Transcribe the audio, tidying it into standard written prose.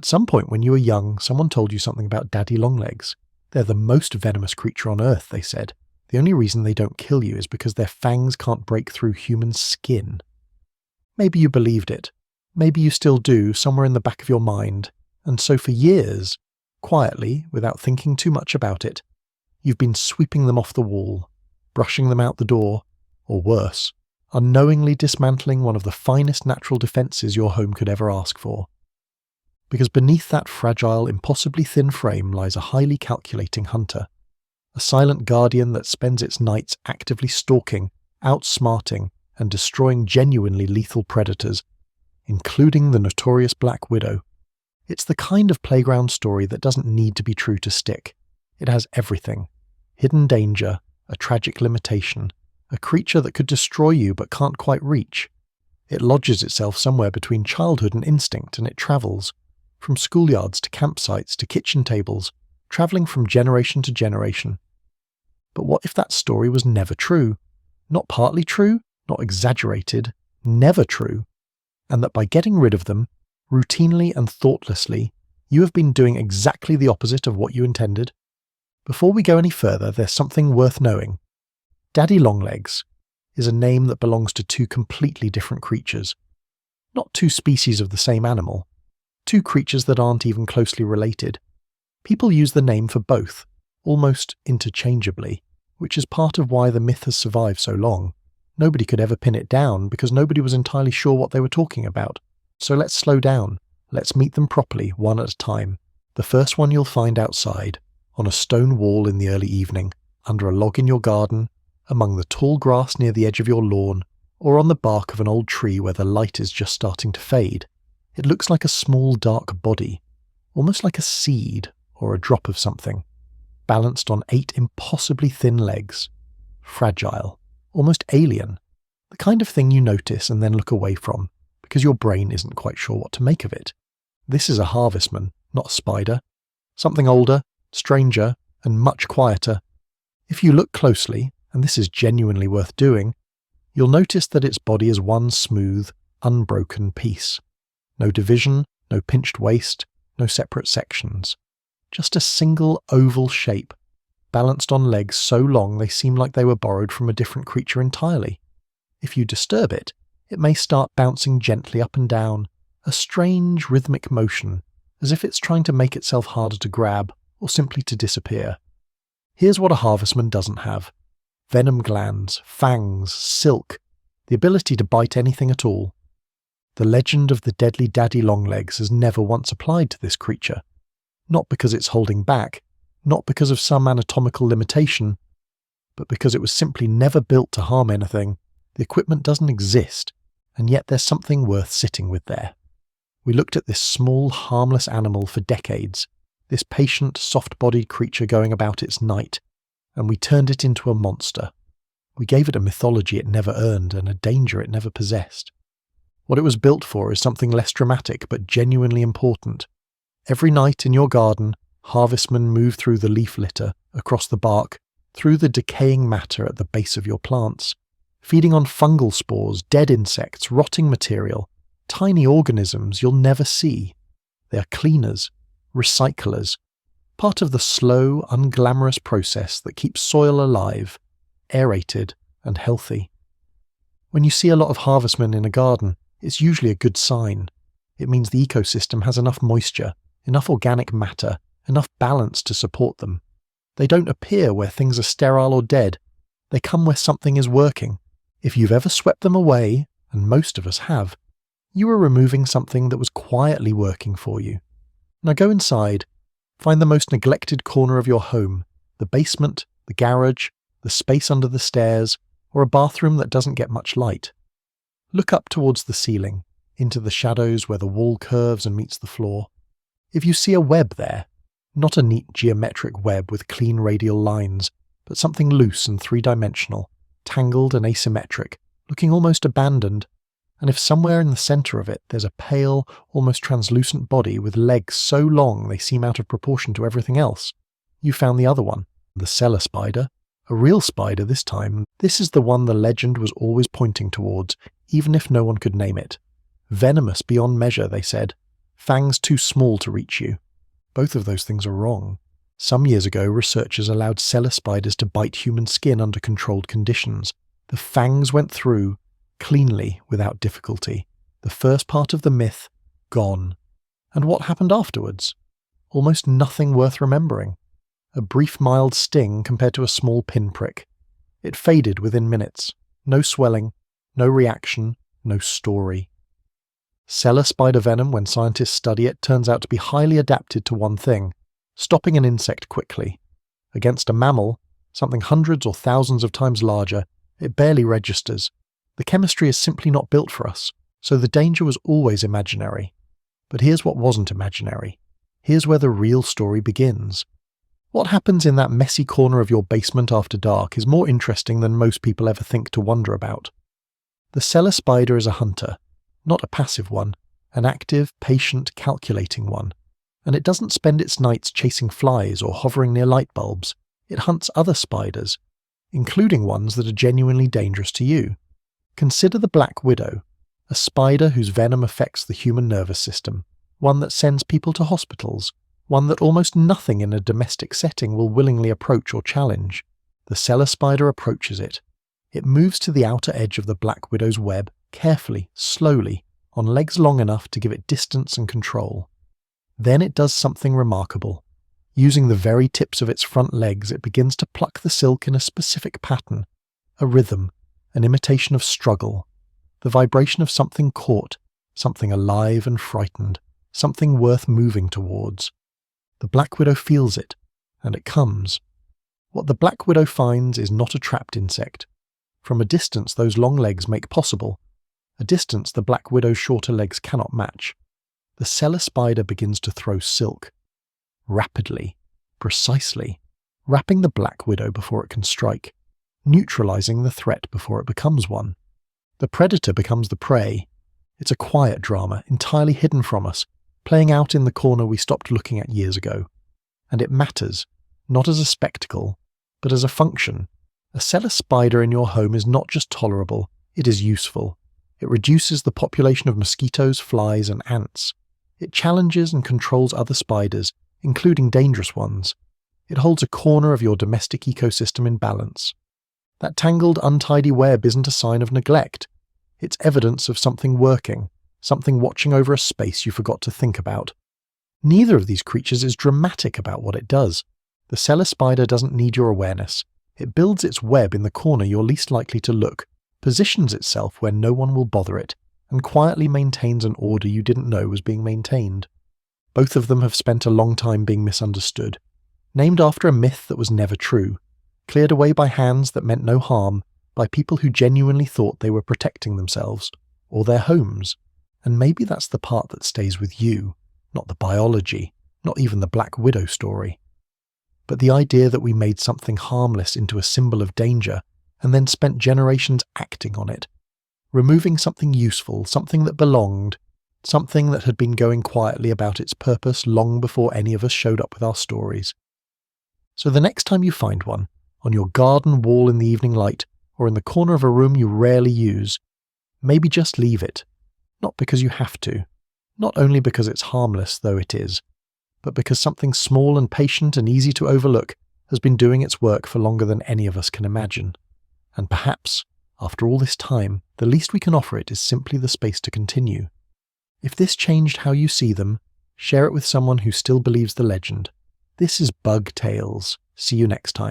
At some point when you were young, someone told you something about Daddy Longlegs. They're the most venomous creature on Earth, they said. The only reason they don't kill you is because their fangs can't break through human skin. Maybe you believed it. Maybe you still do, somewhere in the back of your mind. And so for years, quietly, without thinking too much about it, you've been sweeping them off the wall, brushing them out the door, or worse, unknowingly dismantling one of the finest natural defences your home could ever ask for. Because beneath that fragile, impossibly thin frame lies a highly calculating hunter, a silent guardian that spends its nights actively stalking, outsmarting, and destroying genuinely lethal predators, including the notorious Black Widow. It's the kind of playground story that doesn't need to be true to stick. It has everything. Hidden danger, a tragic limitation, a creature that could destroy you but can't quite reach. It lodges itself somewhere between childhood and instinct, and it travels, from schoolyards to campsites to kitchen tables, travelling from generation to generation. But what if that story was never true? Not partly true, not exaggerated, never true, and that by getting rid of them, routinely and thoughtlessly, you have been doing exactly the opposite of what you intended? Before we go any further, there's something worth knowing. Daddy Longlegs is a name that belongs to two completely different creatures. Not two species of the same animal. Two creatures that aren't even closely related. People use the name for both, almost interchangeably, which is part of why the myth has survived so long. Nobody could ever pin it down because nobody was entirely sure what they were talking about. So let's slow down. Let's meet them properly, one at a time. The first one you'll find outside, on a stone wall in the early evening, under a log in your garden, among the tall grass near the edge of your lawn, or on the bark of an old tree where the light is just starting to fade. It looks like a small dark body, almost like a seed or a drop of something, balanced on 8 impossibly thin legs. Fragile, almost alien, the kind of thing you notice and then look away from, because your brain isn't quite sure what to make of it. This is a harvestman, not a spider. Something older, stranger, and much quieter. If you look closely, and this is genuinely worth doing, you'll notice that its body is one smooth, unbroken piece. No division, no pinched waist, no separate sections. Just a single oval shape, balanced on legs so long they seem like they were borrowed from a different creature entirely. If you disturb it, it may start bouncing gently up and down, a strange rhythmic motion, as if it's trying to make itself harder to grab or simply to disappear. Here's what a harvestman doesn't have. Venom glands, fangs, silk, the ability to bite anything at all. The legend of the deadly Daddy Longlegs has never once applied to this creature. Not because it's holding back, not because of some anatomical limitation, but because it was simply never built to harm anything. The equipment doesn't exist, and yet there's something worth sitting with there. We looked at this small, harmless animal for decades, this patient, soft-bodied creature going about its night, and we turned it into a monster. We gave it a mythology it never earned and a danger it never possessed. What it was built for is something less dramatic but genuinely important. Every night in your garden, harvestmen move through the leaf litter, across the bark, through the decaying matter at the base of your plants, feeding on fungal spores, dead insects, rotting material, tiny organisms you'll never see. They are cleaners, recyclers, part of the slow, unglamorous process that keeps soil alive, aerated, and healthy. When you see a lot of harvestmen in a garden, it's usually a good sign. It means the ecosystem has enough moisture, enough organic matter, enough balance to support them. They don't appear where things are sterile or dead. They come where something is working. If you've ever swept them away, and most of us have, you were removing something that was quietly working for you. Now go inside, find the most neglected corner of your home, the basement, the garage, the space under the stairs, or a bathroom that doesn't get much light. Look up towards the ceiling, into the shadows where the wall curves and meets the floor. If you see a web there, not a neat geometric web with clean radial lines, but something loose and three-dimensional, tangled and asymmetric, looking almost abandoned, and if somewhere in the centre of it there's a pale, almost translucent body with legs so long they seem out of proportion to everything else, you found the other one, the cellar spider. A real spider this time. This is the one the legend was always pointing towards, even if no one could name it. Venomous beyond measure, they said. fangs too small to reach you. Both of those things are wrong. Some years ago, researchers allowed cellar spiders to bite human skin under controlled conditions. The fangs went through cleanly without difficulty. The first part of the myth, gone. And what happened afterwards? Almost nothing worth remembering. A brief mild sting compared to a small pinprick. It faded within minutes. No swelling, no reaction, no story. Cellar spider venom, when scientists study it, turns out to be highly adapted to one thing: stopping an insect quickly. Against a mammal, something hundreds or thousands of times larger, it barely registers. The chemistry is simply not built for us, so the danger was always imaginary. But here's what wasn't imaginary. Here's where the real story begins. What happens in that messy corner of your basement after dark is more interesting than most people ever think to wonder about. The cellar spider is a hunter, not a passive one, an active, patient, calculating one. And it doesn't spend its nights chasing flies or hovering near light bulbs. It hunts other spiders, including ones that are genuinely dangerous to you. Consider the black widow, a spider whose venom affects the human nervous system, one that sends people to hospitals, one that almost nothing in a domestic setting will willingly approach or challenge. The cellar spider approaches it. It moves to the outer edge of the black widow's web, carefully, slowly, on legs long enough to give it distance and control. Then it does something remarkable. Using the very tips of its front legs, it begins to pluck the silk in a specific pattern, a rhythm, an imitation of struggle, the vibration of something caught, something alive and frightened, something worth moving towards. The black widow feels it, and it comes. What the black widow finds is not a trapped insect. From a distance those long legs make possible, a distance the black widow's shorter legs cannot match. The cellar spider begins to throw silk. Rapidly, precisely, wrapping the black widow before it can strike, neutralizing the threat before it becomes one. The predator becomes the prey. It's a quiet drama, entirely hidden from us, playing out in the corner we stopped looking at years ago. And it matters, not as a spectacle, but as a function. A cellar spider in your home is not just tolerable, it is useful. It reduces the population of mosquitoes, flies, and ants. It challenges and controls other spiders, including dangerous ones. It holds a corner of your domestic ecosystem in balance. That tangled, untidy web isn't a sign of neglect. It's evidence of something working, something watching over a space you forgot to think about. Neither of these creatures is dramatic about what it does. The cellar spider doesn't need your awareness. It builds its web in the corner you're least likely to look, positions itself where no one will bother it, and quietly maintains an order you didn't know was being maintained. Both of them have spent a long time being misunderstood, named after a myth that was never true, cleared away by hands that meant no harm, by people who genuinely thought they were protecting themselves, or their homes. And maybe that's the part that stays with you, not the biology, not even the Black Widow story. But the idea that we made something harmless into a symbol of danger, and then spent generations acting on it, removing something useful, something that belonged, something that had been going quietly about its purpose long before any of us showed up with our stories. So the next time you find one, on your garden wall in the evening light, or in the corner of a room you rarely use, maybe just leave it. Not because you have to, not only because it's harmless, though it is, but because something small and patient and easy to overlook has been doing its work for longer than any of us can imagine. And perhaps, after all this time, the least we can offer it is simply the space to continue. If this changed how you see them, share it with someone who still believes the legend. This is Bug Tales. See you next time.